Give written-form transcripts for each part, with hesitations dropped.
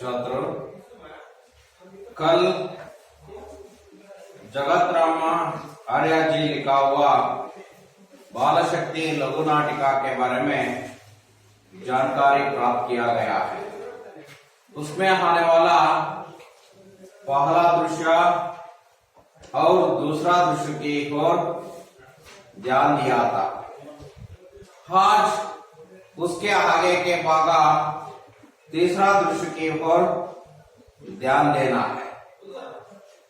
छात्रों, कल जगत राम आर्य जी लिखा हुआ बाल शक्ति लघु नाटिका के बारे में जानकारी प्राप्त किया गया है। उसमें आने वाला पहला दृश्य और दूसरा दृश्य की ओर ध्यान दिया था। आज उसके आगे के भागा तीसरा दृश्य की ओर ध्यान देना है।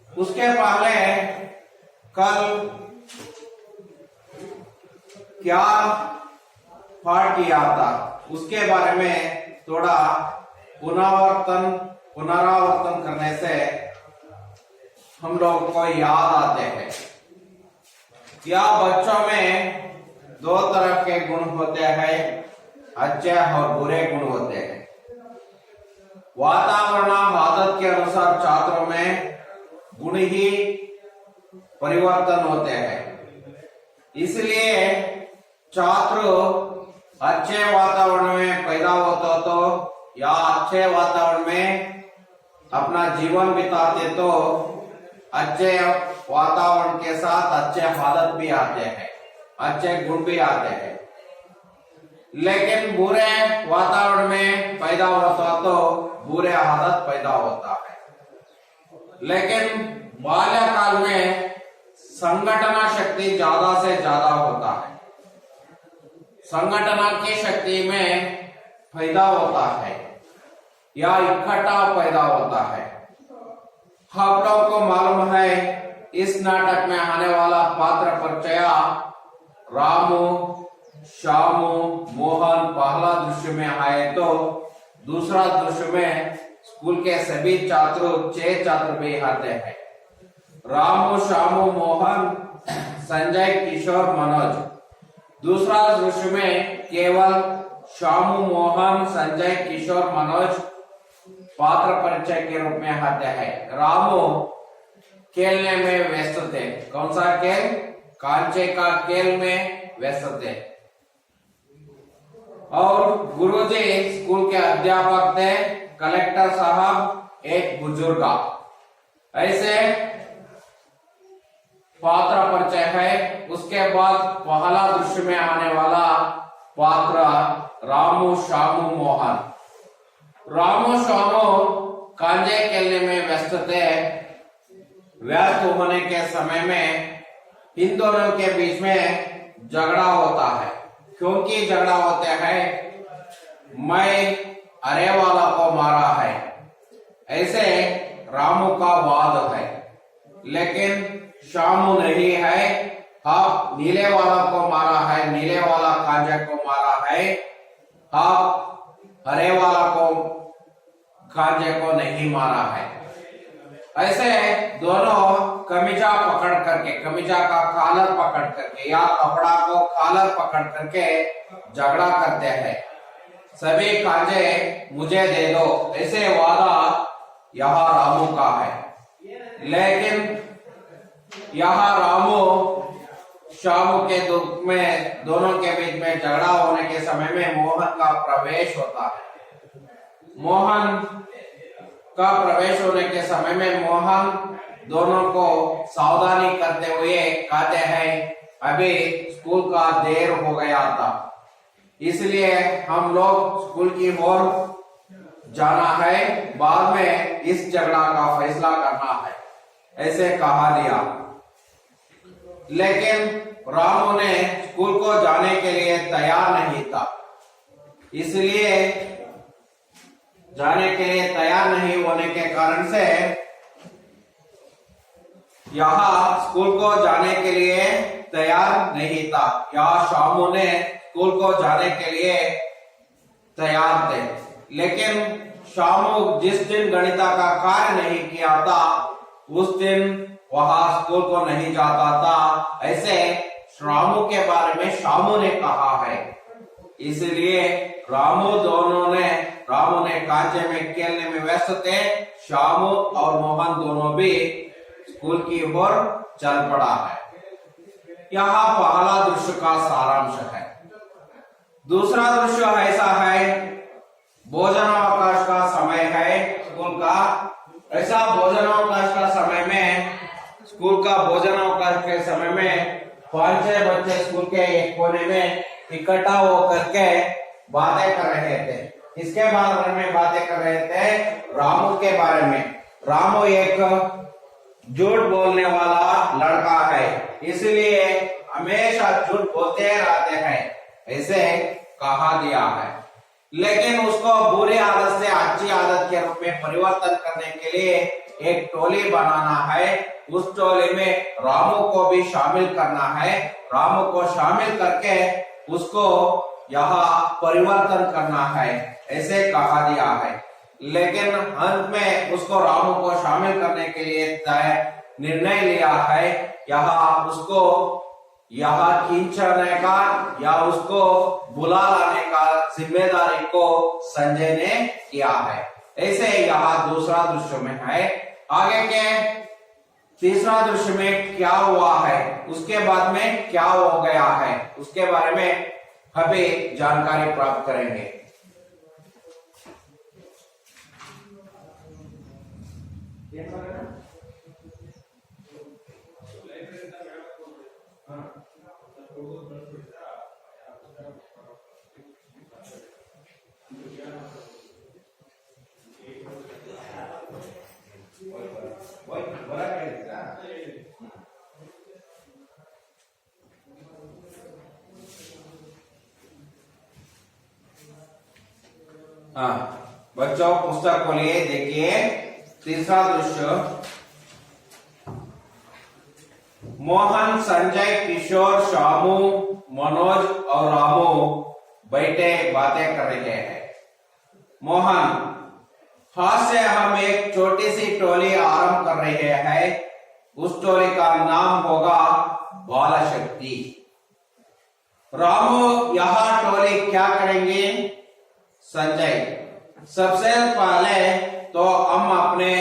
उसके पहले कल क्या पाठ किया था उसके बारे में थोड़ा पुनरावर्तन करने से हम लोग को याद आते हैं। या बच्चों में दो तरह के गुण होते हैं, अच्छे और बुरे गुण होते हैं। वातावरण आदत के अनुसार छात्रों में गुण ही परिवर्तन होते हैं। इसलिए छात्र अच्छे वातावरण में पैदा होता तो या अच्छे वातावरण में अपना जीवन बिताते तो अच्छे वातावरण के साथ अच्छे आदत भी आते हैं, अच्छे गुण भी आते हैं। लेकिन बुरे वातावरण में पैदा होता तो बुरे आदत पैदा होता है। लेकिन बाल्यकाल में संगठन शक्ति ज्यादा से ज्यादा होता है। संगठन की शक्ति में पैदा होता है या इकट्ठा पैदा होता है। आप लोगों को मालूम है इस नाटक में आने वाला पात्र परिचय रामू, श्यामू, मोहन पहला दृश्य में आए तो दूसरा दृश्य में स्कूल के सभी छात्रों 6 छात्र भी आते हैं। रामू, श्यामू, मोहन, संजय, किशोर, मनोज। दूसरा दृश्य में केवल श्यामू, मोहन, संजय, किशोर, मनोज पात्र परिचय के रूप में आते हैं। रामू खेलने में व्यस्त थे। कौन सा खेल? कांचे का खेल में व्यस्त थे। और गुरुजी स्कूल के अध्यापक थे, कलेक्टर साहब एक बुजुर्ग। ऐसे पात्र परिचय है। उसके बाद पहला दृश्य में आने वाला पात्र रामू, श्यामू, मोहन। रामू, श्यामू कांजे खेलने में व्यस्त थे। व्यस्त होने के समय में इन दोनों के बीच में झगड़ा होता है। क्योंकि झगड़ा होते हैं, मैं अरे वाला को मारा है, ऐसे रामू का वाद है। लेकिन श्यामू नहीं है, आप नीले वाला को मारा है, नीले वाला कांजे को मारा है, आप हरे वाला को कांजे को नहीं मारा है। ऐसे दोनों कमीजा पकड़ करके, कमीजा का कॉलर पकड़ करके या कपड़ा को कॉलर पकड़ करके झगड़ा करते हैं। सभी कांजे मुझे दे दो, ऐसे वादा यहाँ रामू का है। लेकिन यहाँ रामू श्यामू के दुख में दोनों के बीच में झगड़ा होने के समय में मोहन का प्रवेश होता है। मोहन का प्रवेश होने के समय में मोहन दोनों को सावधानी करते हुए कहते हैं, अभी स्कूल का देर हो गया था, इसलिए हम लोग स्कूल की ओर जाना है, बाद में इस झगड़ा का फैसला करना है, ऐसे कहा दिया। लेकिन रामू ने स्कूल को जाने के लिए तैयार नहीं था। इसलिए जाने के लिए तैयार नहीं होने के कारण से यहाँ स्कूल को जाने के लिए तैयार नहीं था। यहाँ श्यामू ने स्कूल को जाने के लिए तैयार थे। लेकिन श्यामू जिस दिन गणित का कार्य नहीं किया था उस दिन वहां स्कूल को नहीं जाता था, ऐसे श्यामू के बारे में श्यामू ने कहा है। इसलिए रामू ने कांचे में खेलने में व्यस्त थे। श्यामू और मोहन दोनों भी स्कूल की ओर चल पड़ा है। यहाँ पहला दृश्य का सारांश है। दूसरा दृश्य ऐसा है, भोजनावकाश का समय है था। ऐसा भोजनावकाश का समय में, स्कूल का भोजनावकाश के समय में 5-6 बच्चे स्कूल के एक कोने में इकट्ठा होकर के बातें कर रहे थे। इसके बारे में बातें कर रहे थे, रामू के बारे में। रामू एक झूठ बोलने वाला लड़का है, इसलिए हमेशा झूठ बोलते रहते हैं, ऐसे कहा दिया है। लेकिन उसको बुरी आदत से अच्छी आदत के रूप में परिवर्तन करने के लिए एक टोली बनाना है। उस टोली में रामू को भी शामिल करना है। रामू को शामिल करके उसको यहाँ परिवर्तन करना है, ऐसे कहा दिया है। लेकिन अंत में उसको रामू को शामिल करने के लिए निर्णय लिया है। यहाँ उसको यहाँ खींचने का या उसको बुला लाने का जिम्मेदारी को संजय ने किया है। ऐसे यहाँ दूसरा दृश्य में है। आगे के तीसरा दृश्य में क्या हुआ है, उसके बाद में क्या हो गया है, उसके बारे में अभी जानकारी प्राप्त करेंगे। हाँ बच्चों, पुस्तक खोलिए, देखिए तीसरा दृश्य। मोहन, संजय, किशोर, शामू, मनोज और रामू बैठे बातें कर रहे हैं। मोहन, हाथ से हम एक छोटी सी टोली आरंभ कर रहे हैं। उस टोली का नाम होगा बाल शक्ति। रामू, यह टोली क्या करेंगे? संजय, सबसे पहले तो हम अपने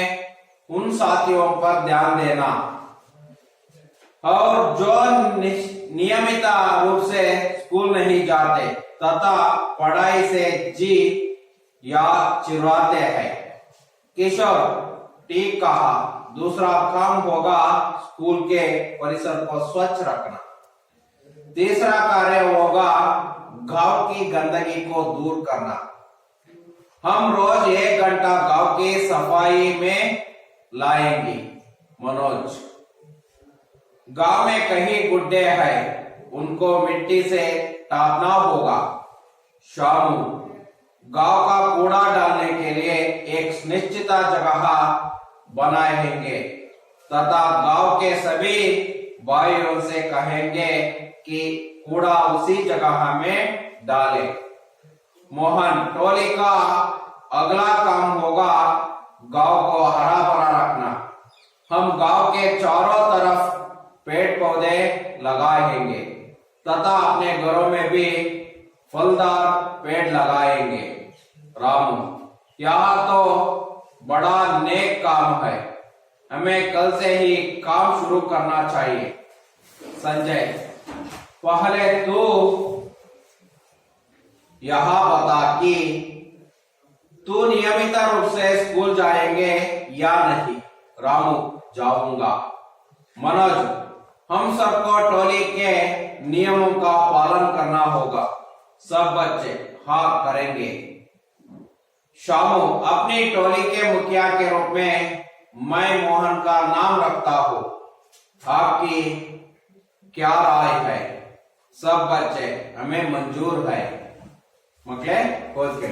उन साथियों पर ध्यान देना और जो नियमित रूप से स्कूल नहीं जाते तथा पढ़ाई से जी या चिढ़ाते हैं। किशोर, ठीक कहा। दूसरा काम होगा स्कूल के परिसर को स्वच्छ रखना। तीसरा कार्य होगा गांव की गंदगी को दूर करना। हम रोज 1 घंटा गांव की सफाई में लाएंगे। मनोज, गांव में कहीं गुड्डे हैं, उनको मिट्टी से टापना होगा। शामू, गांव का कूड़ा डालने के लिए एक निश्चित जगह बनाएंगे तथा गांव के सभी भाइयों से कहेंगे कि कूड़ा उसी जगह में डालें। मोहन, टोली का अगला काम होगा गांव को हरा भरा रखना। हम गांव के चारों तरफ पेड़ पौधे लगाएंगे तथा अपने घरों में भी फलदार पेड़ लगाएंगे। रामू, यह तो बड़ा नेक काम है, हमें कल से ही काम शुरू करना चाहिए। संजय, पहले तू यह बता कि तू नियमित रूप से स्कूल जाएंगे या नहीं? रामू, जाऊंगा। मनोज, हम सबको टोली के नियमों का पालन करना होगा। सब बच्चे हाँ करेंगे। शामू, अपनी टोली के मुखिया के रूप में मैं मोहन का नाम रखता हूँ, आपकी क्या राय है? सब बच्चे हमें मंजूर है। मकले खोज के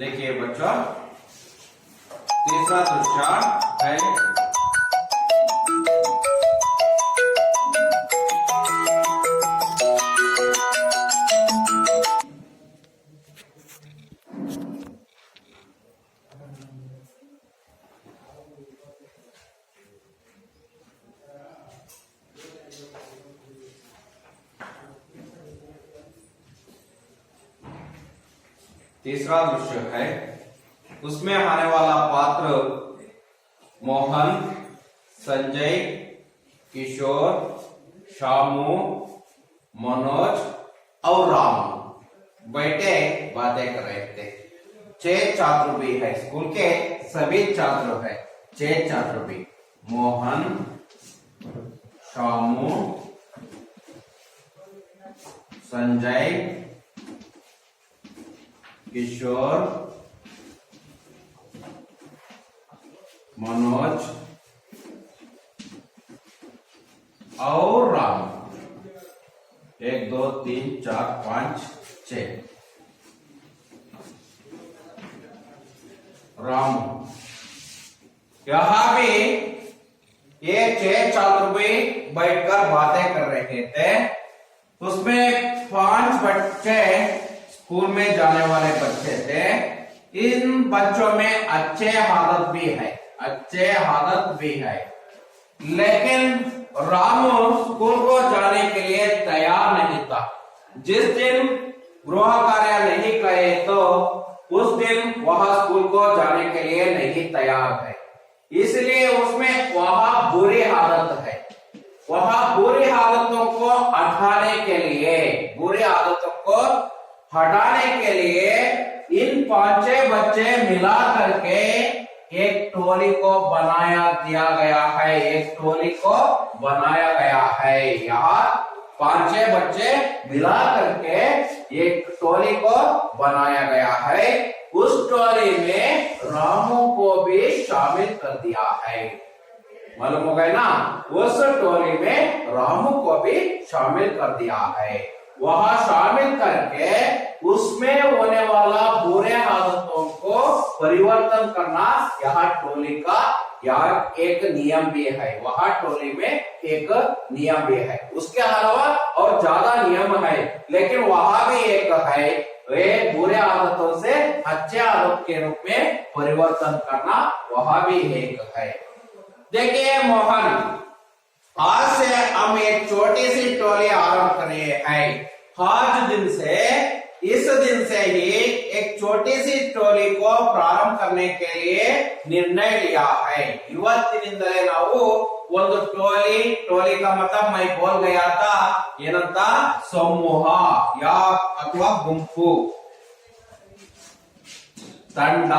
देखिए बच्चों, तीसरा दृश्य है तीसरा दृश्य है, उसमें आने वाला पात्र मोहन, संजय, किशोर, शामू, मनोज और राम बैठे बातें कर रहे थे। 6 छात्र भी है, स्कूल के सभी छात्र है, 6 छात्र भी, मोहन, शामू, संजय, किशोर, मनोज और राम। 1 2 3 4 5 6 राम। यहां भी ये 6 छात्र भी बैठकर बातें कर रहे थे। उसमें 5 बच्चे स्कूल में जाने वाले बच्चे थे। इन बच्चों में अच्छे हालत भी है, अच्छे हालत भी है, लेकिन रामू स्कूल को जाने के लिए तैयार नहीं था। जिस दिन गृह कार्य नहीं करे तो उस दिन वह स्कूल को जाने के लिए नहीं तैयार है, इसलिए उसमें वह बुरी हालत है। वह बुरी हालतों को हटाने के लिए, बुरी आदतों को हटाने के लिए इन 5 बच्चे मिला करके एक टोली को बनाया दिया गया है, एक टोली को बनाया गया है। यहाँ 5 बच्चे मिला करके एक टोली को बनाया गया है। उस टोली में रामू को भी शामिल कर दिया है। मालूम हो गया ना, उस टोली में रामू को भी शामिल कर दिया है। वहां शामिल करके उसमें होने वाला बुरे आदतों को परिवर्तन करना यहाँ टोली का यार एक नियम भी है। वहां टोली में एक नियम भी है, उसके अलावा और ज्यादा नियम है, लेकिन वहां भी एक है, वे बुरे आदतों से अच्छे आदत के रूप में परिवर्तन करना, वहां भी एक है। देखिए मोहन, आज से हम एक छोटी सी टोली आरंभ कर रहे हैं। आज दिन से, इस दिन से ही एक छोटी सी टोली को प्रारंभ करने के लिए निर्णय लिया है। ಇವತ್ತಿನಿಂದಲೇ ನಾವು ಒಂದು टोली का मतलब मैं बोल गया था ಏನಂತ, समूह या अथवा गुंपु, ತಂಡ।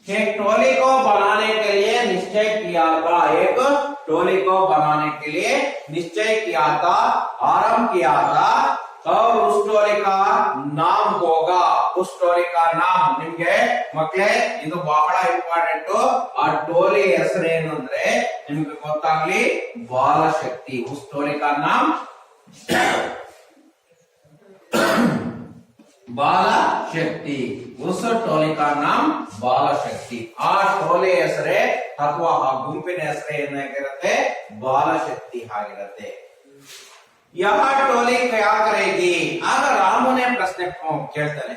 एक टोली को बनाने के लिए निश्चय किया था, एक टोली को बनाने के लिए निश्चय किया था, आरंभ किया था। और उस टोली का नाम होगा, उस टोली का नाम ನಿಮಗೆ ಮಕ್ಕಳೇ ಇದು ಬಹಳ ಇಂಪಾರ್ಟೆಂಟ್। ಆ ಟೋಲಿ ಹೆಸರೇನು ಅಂದ್ರೆ ನಿಮಗೆ ಗೊತ್ತಾಗ್ಲಿ, ಬಾಲಶಕ್ತಿ। उस टोली का नाम ಬಾಲ ಶಕ್ತಿ। उस टोली का नाम ಬಾಲ ಶಕ್ತಿ। ಆ ಟೋಲಿ ಹೆಸರೇ ಅಥವಾ ಆ ಗುಂಪಿನ ಹೆಸರೇ ಏನಾಗಿರುತ್ತೆ, ಬಾಲ ಶಕ್ತಿ ಆಗಿರುತ್ತೆ। यह टोली क्या करेगी? ಆಗ ರಾಮುನೇ ಪ್ರಶ್ನೆ ಕೇಳ್ತಾನೆ।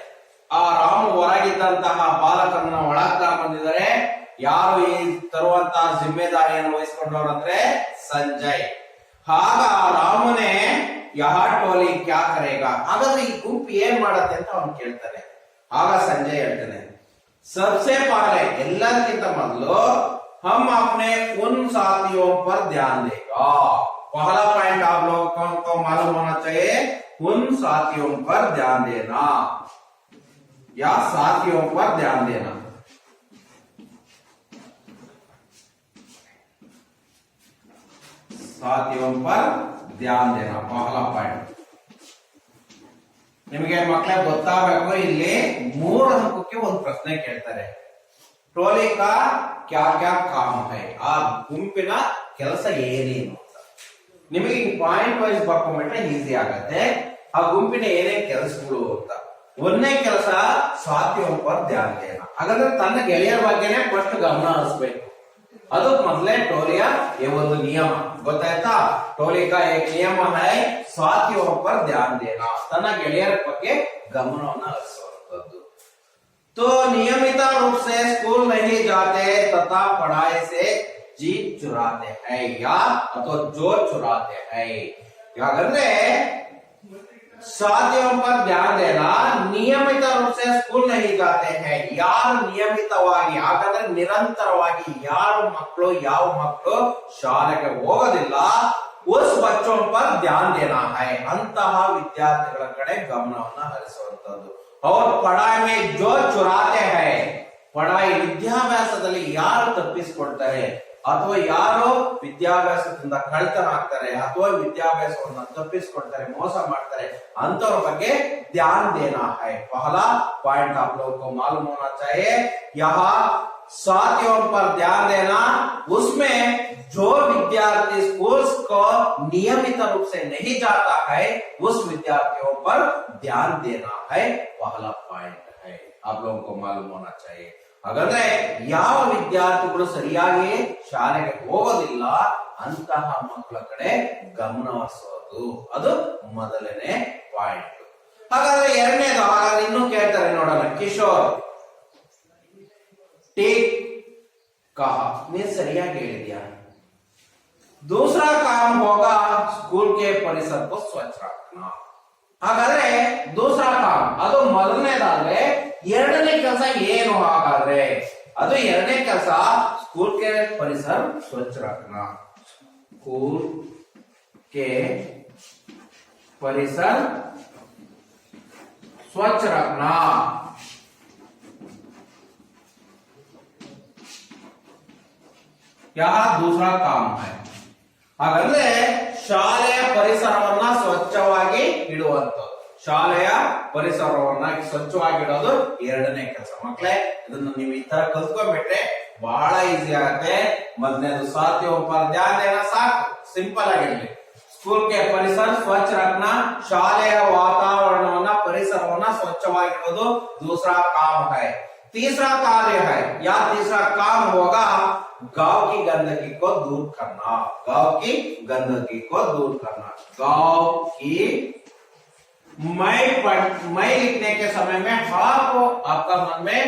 ಆ ರಾಮು ಹೊರಗಿದ್ದಂತಹ ಬಾಲಕರನ್ನ ಒಳಗೆ ಬಂದಿದ್ದಾರೆ, ಯಾರು ಈ ತರುವಂತಹ ಜಿಮ್ಮೆದಾರಿಯನ್ನು ವಹಿಸಿಕೊಂಡವರಂದ್ರೆ ಸಂಜಯ್। ಆಗ ರಾಮುನೇ यह टोली क्या करेगा, ಹಾಗಾದ್ರೆ ಈ ಗುಂಪು ಏನ್ ಮಾಡುತ್ತೆ ಅಂತ ಅವನು ಕೇಳ್ತಾನೆ। ಆಗ ಸಂಜಯ್ ಹೇಳ್ತಾನೆ, सबसे पहले ಎಲ್ಲಕ್ಕಿಂತ ಮೊದಲು हम अपने उन साथियों पर ध्यान देगा। पहला पॉइंट आप लोगों को मालूम होना चाहिए, उन साथियों पर ध्यान देना या साथियों पर ध्यान देना। साथियों पर ध्यान देना पहला पॉइंट। ನಿಮಗೆ ಮಕ್ಕಳೇ ಗೊತ್ತಾಗಬೇಕು, ಇಲ್ಲಿ 3 ಅಂಕಕ್ಕೆ ಒಂದು ಪ್ರಶ್ನೆ ಕೇಳ್ತಾರೆ, ಟೋಲಿ ಕಾ ಕ್ಯಾ ಕ್ಯಾ ಕಾಮ್ ಹೈ, ಆ ಗುಂಪಿನ ಕೆಲಸ ಏನೇನು ಅಂತ। ನಿಮಗೆ ಪಾಯಿಂಟ್ ವೈಸ್ ಬರ್ಕೊಂಡ್ಬಿಟ್ರೆ ಈಸಿ ಆಗತ್ತೆ, ಆ ಗುಂಪಿನ ಏನೇನು ಕೆಲಸಗಳು ಅಂತ। ಒಂದನೇ ಕೆಲಸ ಸಾಥಿयों पर ध्यान देना. ಹಾಗಾದ್ರೆ ತನ್ನ ಗೆಳೆಯರ ಬಗ್ಗೆನೇ ಫಸ್ಟ್ ಗಮನ ಹರಿಸಬೇಕು. ಅದು ಮೊದಲೇ ಟೋಲಿಯ ಒಂದು ನಿಯಮ ಗೊತ್ತಾಯ್ತಾ. ಟೋಲಿ का एक नियम है साथियों पर ध्यान देना. ತನ್ನ ಗೆಳೆಯರ ಬಗ್ಗೆ ಗಮನವನ್ನು ಹರಿಸುವಂತದ್ದು. तो नियमित रूप से स्कूल नहीं जाते तथा पढ़ाई से जीत चुराते हैं या अथवा जो चुराते हैं. ಯಾಕಂದ್ರೆ साथियों पर ध्यान देना. ನಿಯಮಿತ ರೂಪ से स्कूल नहीं जाते हैं. ಯಾರು ನಿಯಮಿತವಾಗಿ ಹಾಗಾದ್ರೆ ನಿರಂತರವಾಗಿ ಯಾರು ಮಕ್ಕಳು ಯಾವ ಮಕ್ಕಳು ಶಾಲೆಗೆ ಹೋಗೋದಿಲ್ಲ उस बच्चों पर ध्यान देना है. ಅಂತಹ ವಿದ್ಯಾರ್ಥಿಗಳ ಕಡೆ ಗಮನವನ್ನು ಹರಿಸುವಂತದ್ದು. और पढ़ाई में जो चुराते हैं. ಪढ़ाई ವಿದ್ಯಾಭ್ಯಾಸದಲ್ಲಿ ಯಾರು ತಪ್ಪಿಸಿಕೊಳ್ತಾರೆ ಅಥವಾ ಯಾರು ವಿದ್ಯಾಭ್ಯಾಸದಿಂದ ಕಳ್ತನಾಗ್ತಾರೆ ಅಥವಾ ವಿದ್ಯಾಭ್ಯಾಸವನ್ನ ತಪ್ಪಿಸಿಕೊಳ್ತಾರೆ ಮೋಸ ಮಾಡ್ತಾರೆ ಅಂತವ್ರ ಬಗ್ಗೆ ध्यान देना है. पहला पॉइंट आप लोगों को मालूम होना चाहिए. यहाँ साथियों पर ध्यान देना. उसमें जो विद्यार्थी स्कूल को नियमित रूप से नहीं जाता है उस विद्यार्थियों पर ध्यान देना है. पहला पॉइंट है आप लोगों को मालूम होना चाहिए. ಹಾಗಾದ್ರೆ ಯಾವ ವಿದ್ಯಾರ್ಥಿಗಳು ಸರಿಯಾಗಿ ಶಾಲೆಗೆ ಹೋಗೋದಿಲ್ಲ ಅಂತಹ ಮಕ್ಕಳ ಕಡೆ ಗಮನ ಹರಿಸೋದು ಅದು ಮೊದಲನೇ ಪಾಯಿಂಟ್. ಹಾಗಾದ್ರೆ ಎರಡನೇದು ಹಾಗಾದ್ರೆ ಇನ್ನೂ ಕೇಳ್ತಾರೆ ನೋಡೋಣ. ಕಿಶೋರ್ टेक कहा मैं सरियाಗಿ ಹೇಳಿದ್ಯಾ. दूसरा काम होगा स्कूल के परिसर को स्वच्छ रखना. ಹಾಗಾದ್ರೆ दूसरा काम ಅದು ಮೊದಲನೇದಾದ್ರೆ ಎರಡನೇ ಕೆಲಸ ಏನು ಹಾಗಾದ್ರೆ ಅದು ಎರಡನೇ ಕೆಲಸ स्कूल के परिसर स्वच्छ रखना. स्कूल के परिसर स्वच्छ रखना. यह दूसरा काम है. ಹಾಗಾದ್ರೆ ಶಾಲೆಯ ಪರಿಸರವನ್ನ ಸ್ವಚ್ಛವಾಗಿ ಇಡುವಂತದ್ದು. ಶಾಲೆಯ ಪರಿಸರವನ್ನ ಸ್ವಚ್ಛವಾಗಿಡೋದು ಎರಡನೇ ಕೆಲಸ. ಮಕ್ಕಳೇ ಇದನ್ನು ನೀವು ಈ ತರ ಕಲ್ತ್ಕೊಂಡ್ಬಿಟ್ರೆ ಬಹಳ ಈಸಿ ಆಗುತ್ತೆ. ಮೊದಲನೇದು साथियों पर ध्यान देना ಸಾಕು, ಸಿಂಪಲ್ ಆಗಿರ್ಲಿ. ಸ್ಕೂಲ್ ಕೆ ಪರಿಸರ ಸ್ವಚ್ಛ ರಖನಾ. ಶಾಲೆಯ ವಾತಾವರಣವನ್ನ ಪರಿಸರವನ್ನ ಸ್ವಚ್ಛವಾಗಿಡೋದು दूसरा काम है. तीसरा कार्य है या तीसरा काम होगा गांव की गंदगी को दूर करना. गांव की गंदगी को दूर करना. गांव की मैं लिखने के समय में आपको आपका मन में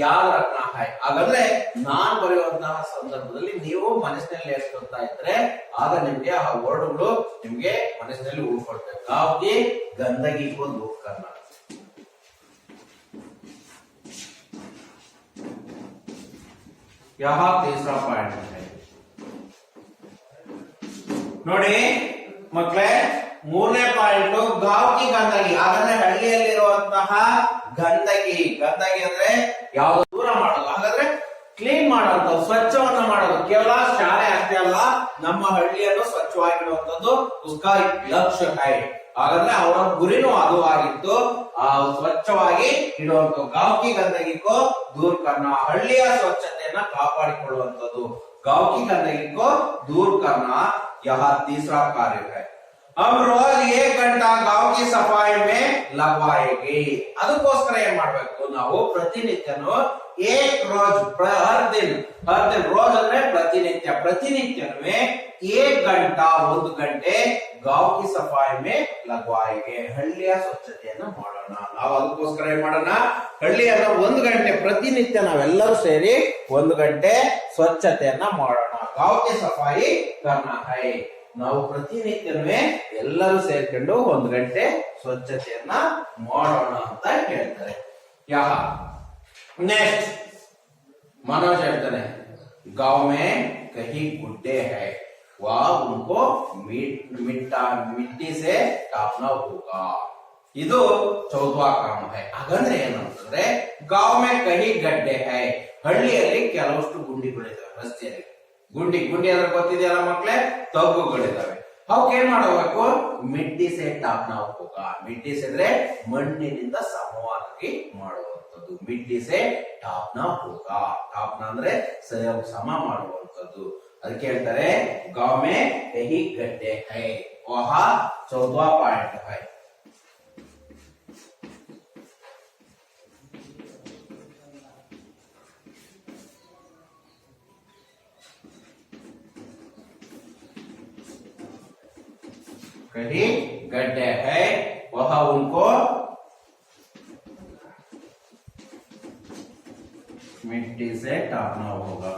याद रखना है. ಹಾಗಾದ್ರೆ ನಾನು ಬರೆಯುವಂತಹ ಸಂದರ್ಭದಲ್ಲಿ ನೀವು ಮನಸ್ಸಿನಲ್ಲಿ ಹೇಳ್ಕೊಳ್ತಾ ಇದ್ರೆ ಆಗ ನಿಮ್ಗೆ ಆ ವರ್ಡ್ಗಳು ನಿಮ್ಗೆ ಮನಸ್ಸಿನಲ್ಲಿ ಉಳ್ಕೊಳ್ತವೆ. गांव की गंदगी को दूर करना. यह तीसरा पॉइंट है. ನೋಡಿ ಮಕ್ಕಳೇ ಮೂರನೇ ಪಾಯಿಂಟ್ ಗಾಂವ್ ಕಿ ಗಂದಗಿ. ಹಾಗಾದ್ರೆ ಹಳ್ಳಿಯಲ್ಲಿರುವಂತಹ ಗಂದಗಿ ಅಂದ್ರೆ ಯಾವ್ದು ದೂರ ಮಾಡೋದು. ಹಾಗಾದ್ರೆ ಕ್ಲೀನ್ ಮಾಡೋದು, ಸ್ವಚ್ಛವನ್ನ ಮಾಡೋದು. ಕೇವಲ ಶಾಲೆ ಅಷ್ಟೇ ಅಲ್ಲ, ನಮ್ಮ ಹಳ್ಳಿಯನ್ನು ಸ್ವಚ್ಛವಾಗಿಡುವಂತದ್ದು ಉಸ್ಕಾ ಲಕ್ಷ್ಯ ಹೈ. ಹಾಗಾದ್ರೆ ಅವರ ಗುರಿನೂ ಅದು ಆಗಿತ್ತು, ಸ್ವಚ್ಛವಾಗಿ ಇಡುವಂತ. ಗಾಂವ್ ಕಿ ಗಂದಗಿ ಕೋ ದೂರ್ ಕರ್ನಾ. ಹಳ್ಳಿಯ ಸ್ವಚ್ಛತೆಯನ್ನ ಕಾಪಾಡಿಕೊಳ್ಳುವಂತದ್ದು. ಗಾಂವ್ ಕಿ ಗಂದಗಿ ಕೋ ದೂರ್ ಕರ್ನಾ ಯಹ ತೀಸರಾ ಕಾರ್ಯ ಹೈ. हम रोज 1 घंटा गांव की सफाई में लगवाएंगे. ಅದಕ್ಕೋಸ್ಕರ ಏನ್ ಮಾಡ್ಬೇಕು ನಾವು ಪ್ರತಿನಿತ್ಯನೂ हर दिन रोज ಅಂದ್ರೆ ಪ್ರತಿನಿತ್ಯನೂ 1 घंटा 1 ಗಂಟೆ गांव की सफाई में लगवाएंगे. ಹಳ್ಳಿಯ ಸ್ವಚ್ಛತೆಯನ್ನು ಮಾಡೋಣ. ನಾವು ಅದಕ್ಕೋಸ್ಕರ ಏನ್ ಮಾಡೋಣ, ಹಳ್ಳಿಯನ್ನ 1 ಗಂಟೆ ಪ್ರತಿನಿತ್ಯ ನಾವೆಲ್ಲರೂ ಸೇರಿ 1 ಗಂಟೆ ಸ್ವಚ್ಛತೆಯನ್ನ ಮಾಡೋಣ. गांव की सफाई करना है. ನಾವು ಪ್ರತಿನಿತ್ಯವೇ ಎಲ್ಲರೂ ಸೇರ್ಕೊಂಡು 1 ಗಂಟೆ ಸ್ವಚ್ಛತೆಯನ್ನ ಮಾಡೋಣ ಅಂತ ಹೇಳ್ತಾರೆ. ಯಹ नेक्स्ट मनोज ಹೇಳ್ತಾನೆ गांव में कहीं गुड्डे है वह उनको मिट्टी से टापना होगा. ಇದು ಚೌथा काम है. ಹಾಗಂದ್ರೆ ಏನಂತಂದ್ರೆ गांव में कहीं गड्ढे है. ಹಳ್ಳಿಯಲ್ಲಿ ಕೆಲವಷ್ಟು ಗುಂಡಿಗಳಿದಾವೆ ರಸ್ತೆಯಲ್ಲಿ. ಗುಂಡಿ ಅಂದ್ರೆ ಗೊತ್ತಿದೆಯಲ್ಲ ಮಕ್ಕಳೇ, ತಗ್ಗುಗಳಿದಾವೆ. ಅವಕ್ಕೆ ಏನ್ ಮಾಡಬೇಕು, ಮಿಟ್ಟಿ ಸೆ ಟಾಪ್ನಾ ಹೋಗ. ಮಿಟ್ಟಿ ಸೆ ಅಂದ್ರೆ ಮಣ್ಣಿನಿಂದ ಸಮವಾಗಿ ಮಾಡುವಂತದ್ದು. ಮಿಟ್ಟಿ ಸೆ ಟಾಪ್ನಾ ಹೋಗ. ಟಾಪ್ನಾ ಅಂದ್ರೆ ಸಮ ಮಾಡುವಂತದ್ದು. ಅದಕ್ಕೆ ಹೇಳ್ತಾರೆ गांव में कहीं गड्ढे है. वह चौथा पॉइंट है. कहीं गड्ढे है वह उनको मिट्टी से टापना होगा।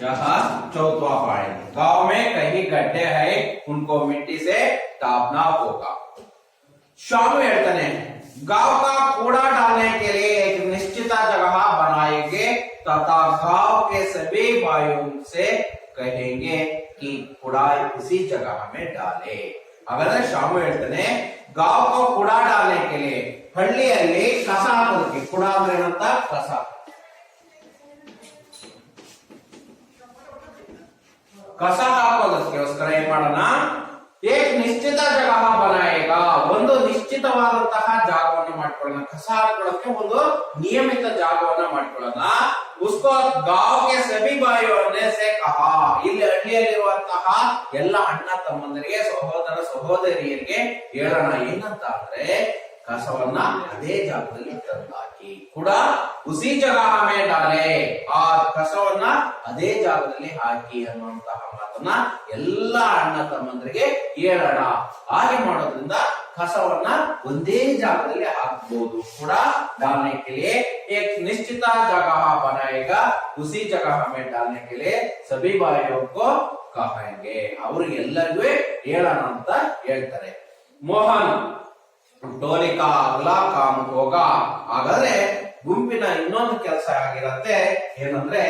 यह चौथा पॉइंट, गांव में कहीं गड्ढे है उनको मिट्टी से टापना होगा। शामू ಹೇಳ್ತಾನೆ गांव का कूड़ा डालने के लिए एक निश्चित जगह बनाएंगे तथा गांव के सभी भाइयों से कहेंगे कि कूड़ा उसी जगह में डाले। हाಗಾದ್ರೆ ಶಾಮು ಹೇಳ್ತಾನೆ गांव को कूड़ा डालने के लिए ಹಳ್ಳಿಯಲ್ಲಿ ಕಸ ಹಾಕೋದಕ್ಕೆ, ಕೂಡ ಅಂದ್ರೆ ಏನಂತ ಕಸ, ಕಸ ಹಾಕೋದಕ್ಕೋಸ್ಕರ ಏನ್ ಮಾಡೋಣ, ಏಕ್ ನಿಶ್ಚಿತ ಜಾಗ ಬನಾಯೇಗ, ಒಂದು ನಿಶ್ಚಿತವಾದಂತಹ ಜಾಗವನ್ನು ಮಾಡ್ಕೊಳ್ಳೋಣ, ಕಸ ಹಾಕೊಳ್ಳೋಕೆ ಒಂದು ನಿಯಮಿತ ಜಾಗವನ್ನ ಮಾಡ್ಕೊಳ್ಳೋಣ। ಉಸ್ಕೋ ಗಾಂವ್ ಕೆ ಸಭಿ ಭಾಯಿಯೋನೆ ಸೆ ಕಹಾ, ಇಲ್ಲಿ ಹಳ್ಳಿಯಲ್ಲಿರುವಂತಹ ಎಲ್ಲ ಅಣ್ಣ ತಮ್ಮಂದರಿಗೆ ಸಹೋದರ ಸಹೋದರಿಯರಿಗೆ ಹೇಳೋಣ ಏನಂತ ಅಂದ್ರೆ ಕಸವನ್ನ ಅದೇ ಜಾಗದಲ್ಲಿ ತಂದಾಕಿ, ಕೂಡ ಉಸಿ ಜಾಗ ಮೇ ಡಾಲೆ, ಆ ಕಸವನ್ನ ಅದೇ ಜಾಗದಲ್ಲಿ ಹಾಕಿ ಅನ್ನುವಂತಹ ಮಾತನ್ನ ಎಲ್ಲ ಅಣ್ಣ ತಮ್ಮಂದರಿಗೆ ಹೇಳೋಣ। ಹಾಗೆ ಮಾಡೋದ್ರಿಂದ ಕಸವನ್ನ ಒಂದೇ ಜಾಗದಲ್ಲಿ ಹಾಕಬಹುದು। ಕೂಡ डालने के लिए एक निश्चित जगह बनाएगा, उसी जगह में डालने के लिए सभी भाइयों को कहेंगे, ಅವ್ರಿಗೆಲ್ಲರಿಗೂ ಹೇಳೋಣ ಅಂತ ಹೇಳ್ತಾರೆ। ಮೋಹನ್ ಟೋಲಿ ಕಾ ಅಗಲಾ ಕಾಮ್ ಹೋಗಾ, ಹಾಗಾದ್ರೆ ಗುಂಪಿನ ಇನ್ನೊಂದು ಕೆಲಸ ಆಗಿರತ್ತೆ ಏನಂದ್ರೆ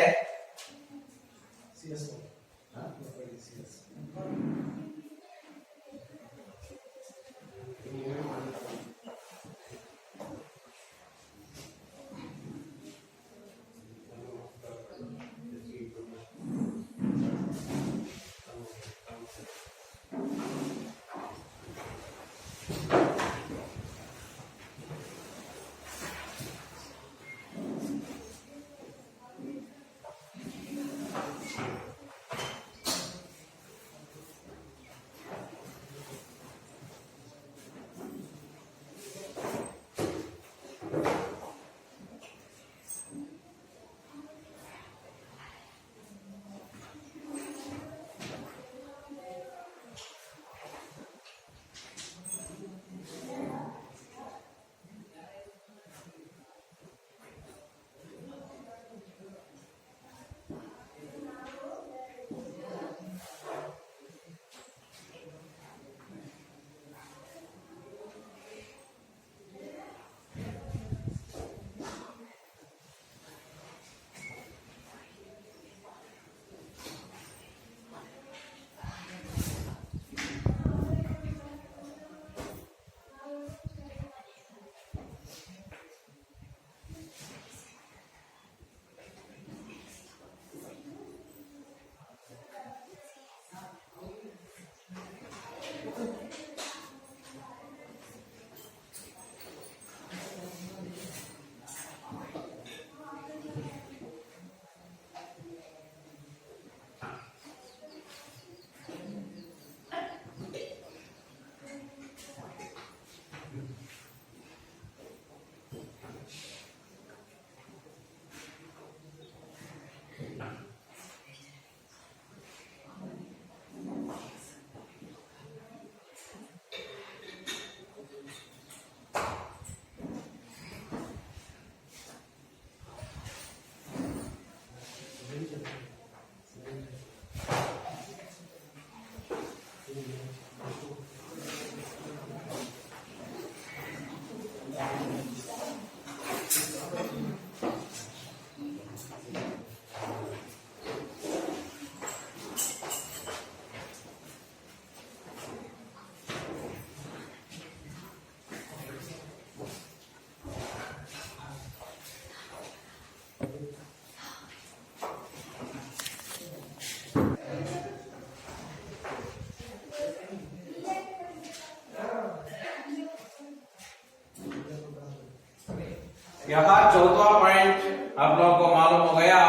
यहाँ चौथा पॉइंट आप लोगों को मालूम हो गया,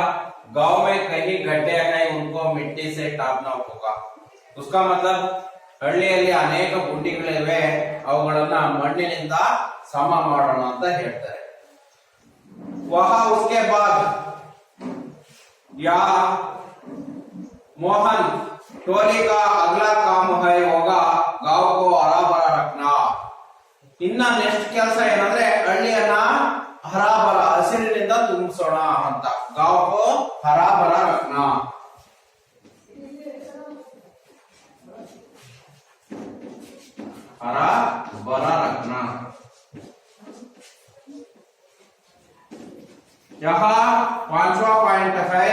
गांव में कहीं गड्ढे हैं उनको मिट्टी से टापना होगा। उसका मतलब ಹಳ್ಳಿಯಲ್ಲಿ ಅನೇಕ ಗುಂಡಿಗಳಿವೆ, ಅವುಗಳನ್ನ ಮಣ್ಣಿನಿಂದ ಸಮ ಮಾಡೋಣ ಅಂತ ಹೇಳ್ತಾರೆ। ವಹ ಉಸ್ಕೆ ಬಾದ್ या मोहन टोली का अगला काम है होगा गांव को हरा भरा रखना ಇನ್ನ ನೆಕ್ಸ್ಟ್ ಕೆಲಸ ಏನಂದ್ರೆ ಹಳ್ಳಿಯನ್ನ ಹರಾಬರ ಹಸಿರಿನಿಂದ ತುಂಬಿಸೋಣ ಅಂತ गांव को हरा भरा रखना हरा भरा रखना यहाँ पांचवा पॉइंट है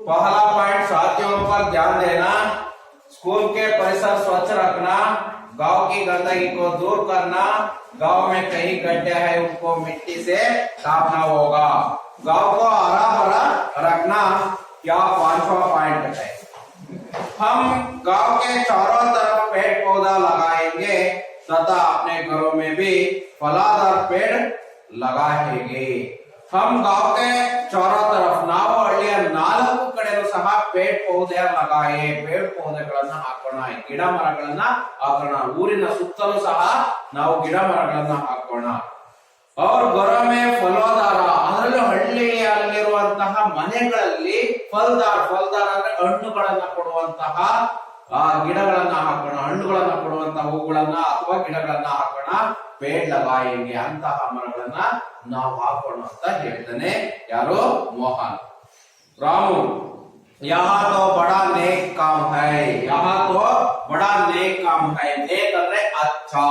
पहला पॉइंट साथियों पर ध्यान देना स्कूल के परिसर स्वच्छ रखना गांव की गंदगी को दूर करना गांव में कहीं गड्ढे हैं उनको मिट्टी से साफना होगा गांव को हरा भरा रखना क्या पांचवा पॉइंट है हम गांव के चारों तरफ पेड़ पौधा लगाएंगे तथा अपने घरों में भी फलादार पेड़ लगाएंगे हम गांव के चारों तरफ ನಾವು ಹಳ್ಳಿಯ ನಾಲ್ಕು ಕಡೆನೂ ಸಹ ಪೇಡ್ ಪೌಧೆ ಲಗಾಯೆ ಪೇಡ್ ಪೌಧೆಗಳನ್ನ ಹಾಕೋಣ ಗಿಡ ಮರಗಳನ್ನ ಹಾಕೋಣ ಊರಿನ ಸುತ್ತಲೂ ಸಹ ನಾವು ಗಿಡ ಮರಗಳನ್ನ ಹಾಕೋಣ ಅವ್ರ ಗೊರಮೆ ಫಲೋದಾರ ಅದರಲ್ಲೂ ಹಳ್ಳಿಯಲ್ಲಿರುವಂತಹ ಮನೆಗಳಲ್ಲಿ ಫಲದಾರ ಅಂದ್ರೆ ಹಣ್ಣುಗಳನ್ನ ಕೊಡುವಂತಹ ಗಿಡಗಳನ್ನ ಹಾಕೋಣ ಹಣ್ಣುಗಳನ್ನ ಕೊಡುವಂತಹ ಹೂಗಳನ್ನ ಅಥವಾ ಗಿಡಗಳನ್ನ ಹಾಕೋಣ ಪೇಡ್ ಲಗಾಯೆಂಗೆ ಅಂತಹ ಮರಗಳನ್ನ ನಾವು ಹಾಕೋಣ ಅಂತ ಹೇಳ್ತಾನೆ ಯಾರು ಮೋಹನ್ रामू यहाँ तो बड़ा नेक काम है यहाँ तो बड़ा नेक काम है नेक ಅಂದ್ರೆ अच्छा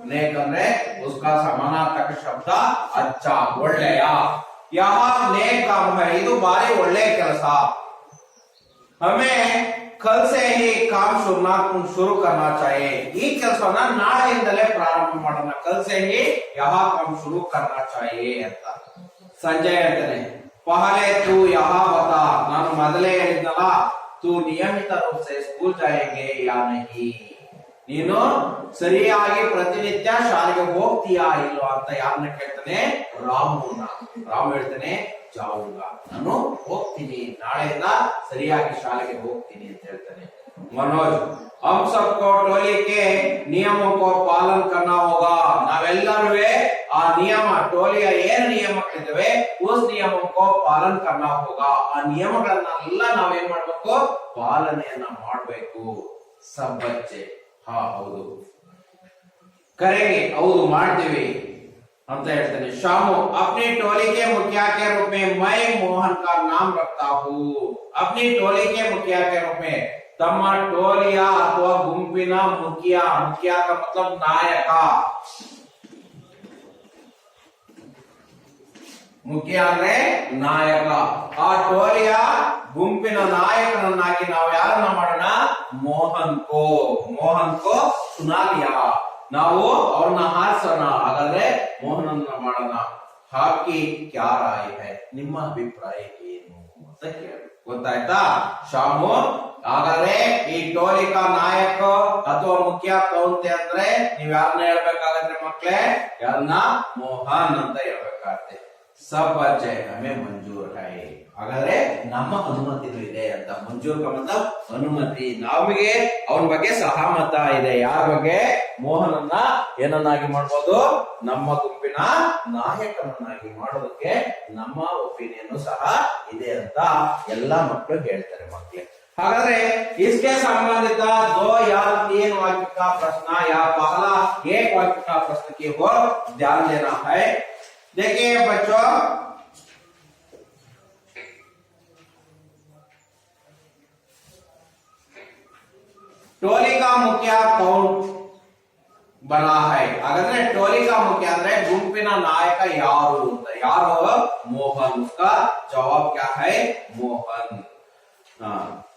नेक ಅಂದ್ರೆ उसका समानार्थक शब्द अच्छा ಒಳ್ಳೆಯ यहाँ नेक काम है ಇದು ಬಾರಿ ಒಳ್ಳೆ ಕೆಲಸ हमें कल से ही काम शुरू करना चाहिए ಈ ಕೆಲಸವನ್ನ ನಾಳೆಯಿಂದಲೇ ಪ್ರಾರಂಭ ಮಾಡೋಣ कल से ही यहाँ काम शुरू करना चाहिए ಅಂತ ಸಂಜಯ್ ಹೇಳ್ತಾನೆ पहले तू यहाँ बता ನಾನು ಮೊದಲೇ ಹೇಳಿದ್ನಲ್ಲ तू नियमित रूप से स्कूल जाएंगे या नहीं ನೀನು ಸರಿಯಾಗಿ ಪ್ರತಿನಿತ್ಯ ಶಾಲೆಗೆ ಹೋಗ್ತೀಯಾ ಇಲ್ವಾ ಅಂತ ಯಾರನ್ನ ಕೇಳ್ತಾನೆ ರಾಮು ಹೇಳ್ತಾನೆ ಜಾऊंगा ನಾನು ಹೋಗ್ತೀನಿ ನಾಳೆಯಿಂದ ಸರಿಯಾಗಿ ಶಾಲೆಗೆ ಹೋಗ್ತೀನಿ ಅಂತ ಹೇಳ್ತಾನೆ मनोज हम सबको टोली के नियमों को पालन करना होगा ನಾವೆಲ್ಲರೂ ಆ ನಿಯಮ ಟೋಲಿಯ ಏನು ನಿಯಮಗಳಿವೆ उस नियमों को पालन करना होगा ಆ ನಿಯಮಗಳನ್ನೆಲ್ಲ ನಾವೇನ್ ಮಾಡಬೇಕು ಪಾಲನೆಯನ್ನ ಮಾಡಬೇಕು सब बच्चे ಹಾ ಹೌದು ಕರೆಗೆ ಹೌದು ಮಾಡ್ತೀವಿ ಅಂತ ಹೇಳ್ತಾನೆ शामू अपनी टोली के मुखिया के रूप में मैं मोहन का नाम रखता हूँ अपनी टोली के मुखिया के रूप में ತಮ್ಮ ಟೋಲಿಯ ಅಥವಾ ಗುಂಪಿನ ಮುಖ್ಯ का मतलब ನಾಯಕ ಮುಖ್ಯ ಅಂದ್ರೆ ನಾಯಕ ಆ ಟೋಲಿಯ ಗುಂಪಿನ ನಾಯಕನನ್ನಾಗಿ ನಾವು ಯಾರನ್ನ ಮಾಡೋಣ ಮೋಹನ್ ಕೋ ಸುನಾಲಿಯಾ ನಾವು ಅವ್ರನ್ನ ಹಾರಿಸೋಣ ಹಾಗಾದ್ರೆ ಮೋಹನನ್ನ ಮಾಡೋಣ ಹಾಕಿ ಕ್ಯಾ ರಾಯ್ ಹೈ ನಿಮ್ಮ ಅಭಿಪ್ರಾಯ ಏನು ಅಂತ ಕೇಳಿ ಗೊತ್ತಾಯ್ತಾ ಶಾಮು ಹಾಗಾದ್ರೆ ಈ ಟೋಲಿಕಾ ನಾಯಕ ಅಥವಾ ಮುಖ್ಯ ಕೌಂತೆ ಅಂದ್ರೆ ನೀವ್ ಯಾರನ್ನ ಹೇಳ್ಬೇಕಾಗತ್ತೆ ಮಕ್ಳೇ ಯಾರನ್ನ ಮೋಹನ್ ಅಂತ ಹೇಳ್ಬೇಕಾಗತ್ತೆ सब बच्चे हमें मंजूर है ಹಾಗಾದ್ರೆ ನಮ್ಮ ಅನುಮತಿನೂ ಇದೆ ಅಂತ ಮಂಜೂರ್ का मतलब ಅನುಮತಿ ನಮಗೆ ಅವನ ಬಗ್ಗೆ ಸಹಮತ ಇದೆ ಯಾರ ಬಗ್ಗೆ ಮೋಹನನ್ನ ಏನನ್ನಾಗಿ ಮಾಡಬಹುದು ನಮ್ಮ ಗುಂಪಿನ ನಾಯಕನನ್ನಾಗಿ ಮಾಡೋದಕ್ಕೆ ನಮ್ಮ ಒಪಿನಿಯನ್ ಸಹ ಇದೆ ಅಂತ ಎಲ್ಲಾ ಮಕ್ಕಳು ಹೇಳ್ತಾರೆ ಮಕ್ಕಳೇ ಹಾಗಾದ್ರೆ इसके संबंधित 2 या 3 वाक्य का प्रश्न या पहला एक वाक्य का प्रश्न की ओर ध्यान देना है देखिए बच्चों टोली का मुखिया कौन बना है ಹಾಗಾದ್ರೆ टोली का मुखिया ಅಂದ್ರೆ ಗುಂಪಿನ ನಾಯಕ ಯಾರು ಅಂತ ಯಾರು ಮೋಹನ್ उसका जवाब क्या है मोहन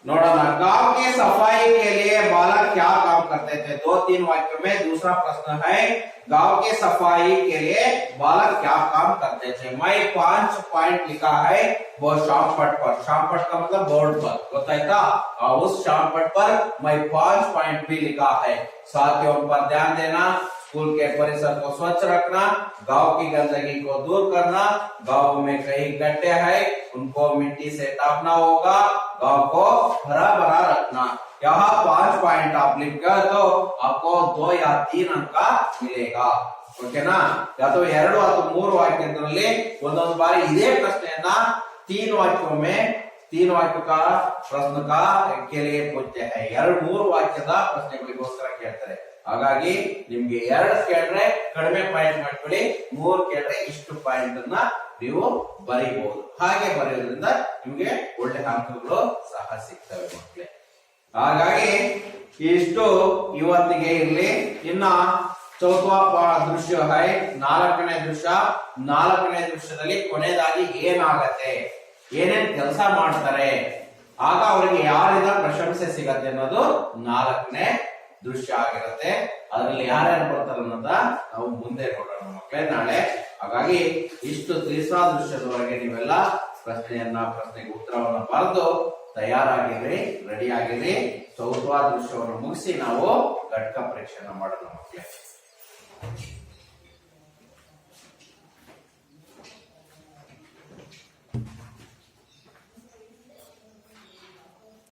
नोड़ना गांव की सफाई के लिए बालक क्या काम करते थे 2-3 वाक्यों में दूसरा प्रश्न है गांव की सफाई के लिए बालक क्या काम करते थे मैं 5 पॉइंट लिखा है वो शामपट का मतलब बोर्ड पर बताइता उस शामपट पर मैं 5 पॉइंट भी लिखा है साथियों पर ध्यान देना स्कूल के परिसर को स्वच्छ रखना गांव की गंदगी को दूर करना गांव में कहीं गड्ढे हैं उनको मिट्टी से टापना होगा गांव को हरा भरा रखना यहाँ 5 पॉइंट आप लिख कर तो आपको 2 या 3 अंक मिलेगा ಓಕೆನಾ ಅಥವಾ 2 ಅಥವಾ 3 ವಾಕ್ಯದಲ್ಲಿ ಒಂದೊಂದು ಬಾರಿ ಇದೇ ಪ್ರಶ್ನೆಯನ್ನ 3 वाक्यों में तीन वाक्य का प्रश्न का के लिए पूछते हैं, ಎರಡು ಮೂರು ವಾಕ್ಯದ ಪ್ರಶ್ನೆಗಳಿಗೋಸ್ಕರ ಕೇಳ್ತಾರೆ. ಹಾಗಾಗಿ ನಿಮ್ಗೆ 2 ಕೇಳಿದ್ರೆ ಕಡಿಮೆ ಪಾಯಿಂಟ್ ಮಾಡ್ಕೊಳ್ಳಿ, 3 ಕೇಳಿದ್ರೆ ಇಷ್ಟು ಪಾಯಿಂಟ್ ಅನ್ನ ನೀವು ಬರೀಬಹುದು. ಹಾಗೆ ಬರೆಯೋದ್ರಿಂದ ನಿಮ್ಗೆ ಒಳ್ಳೆ ಅಂಕಗಳು ಸಹ ಸಿಗ್ತವೆ ಮಕ್ಕಳೇ. ಹಾಗಾಗಿ ಇಷ್ಟು ಇವತ್ತಿಗೆ ಇರ್ಲಿ. ಇನ್ನ ಚೌಥಾ ದೃಶ್ಯ ಹೈ, 4ನೇ ದೃಶ್ಯ. 4ನೇ ದೃಶ್ಯದಲ್ಲಿ ಕೊನೆಯದಾಗಿ ಏನಾಗತ್ತೆ, ಏನೇನ್ ಕೆಲಸ ಮಾಡ್ತಾರೆ, ಆಗ ಅವರಿಗೆ ಯಾರಿಂದ ಪ್ರಶಂಸೆ ಸಿಗತ್ತೆ ಅನ್ನೋದು 4ನೇ ದೃಶ್ಯ ಆಗಿರುತ್ತೆ. ಅದರಲ್ಲಿ ಯಾರ್ಯಾರು ಬರ್ತಾರೆ ಅನ್ನೋದ ನಾವು ಮುಂದೆ ನೋಡೋಣ ಮಕ್ಕಳೇ ನಾಳೆ. ಹಾಗಾಗಿ ಇಷ್ಟು ತೀಸರಾ ದೃಶ್ಯದವರೆಗೆ ನೀವೆಲ್ಲ ಪ್ರಶ್ನೆಗೆ ಉತ್ತರವನ್ನು ಬರೆದು ತಯಾರಾಗಿರ್ರಿ, ರೆಡಿ ಆಗಿರ್ರಿ. ಚೌಥಾ ದೃಶ್ಯವನ್ನು ಮುಗಿಸಿ ನಾವು ಘಟಕ ಪರೀಕ್ಷೆಯನ್ನು ಮಾಡೋಣ ಮಕ್ಕಳೇ.